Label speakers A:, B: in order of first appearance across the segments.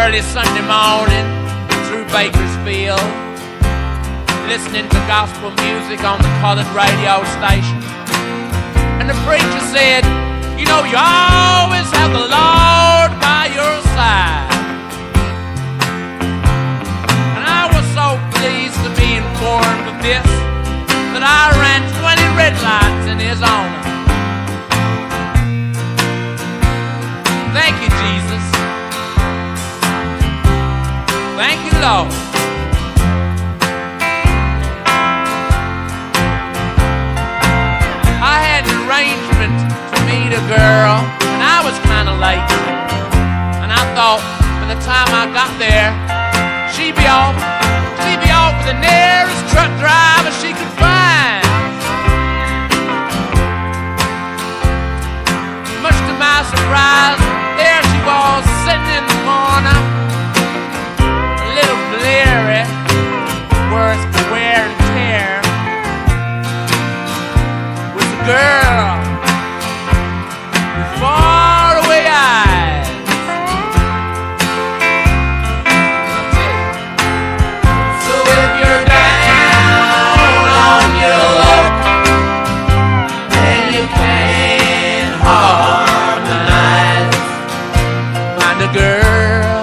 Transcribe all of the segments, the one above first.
A: early Sunday morning through Bakersfield, listening to gospel music on the colored radio station. And the preacher said, you know, you always have the Lord by your side. And I was so pleased to be informed of this that I ran 20 red lights in his honor. Thank you, Jesus. Thank you, Lord. I had an arrangement to meet a girl, and I was kind of late. And I thought by the time I got there, she'd be off with the nearest truck driver she could find. Much to my surprise, there she was sitting in the corner, a little bleary, worse for wear and tear, with a girl with faraway eyes. So if you're down on your luck and you can't harmonize, find a girl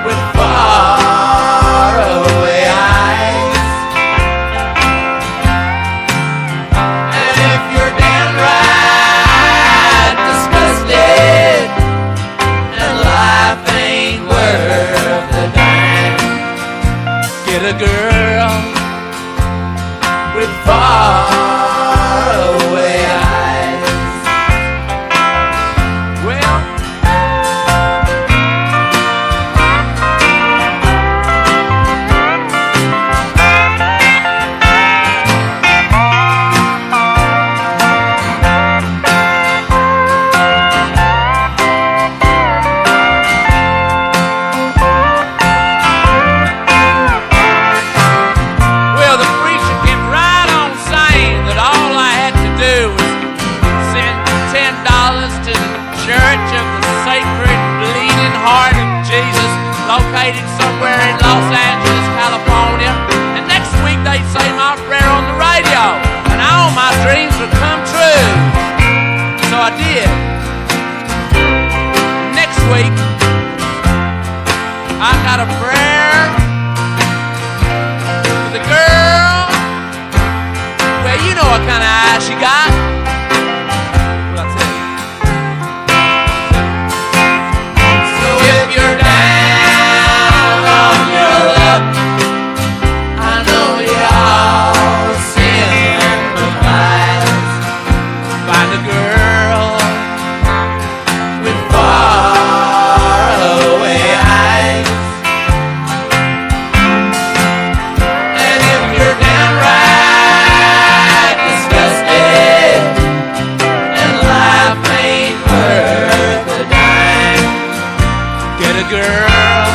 A: with faraway eyes. And if you're downright disgusted and life ain't worth the dime, get a girl with faraway eyes. Well, the preacher kept right on saying that all I had to do was send $10 to the Church of the Sacred Bleeding Heart of Jesus, located somewhere in Los Angeles, California. And next week they'd say my prayer on the radio, and all my dreams would come true. So I did. Next week, I got a prayer for the girl. Well, you know what kind of eyes she got. Well, I'll tell you. So if you're down on your luck, I know y'all sympathize. Find a girl with faraway eyes. And if you're downright disgusted and life ain't worth a dime, get a girl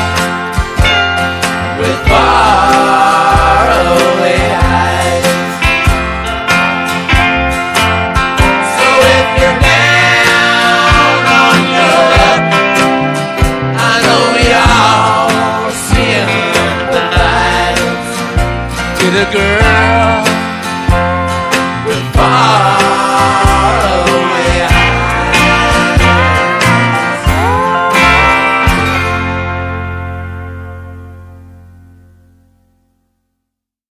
A: with faraway eyes. So if you're down on your luck, I know y'all sympathize. Get a girl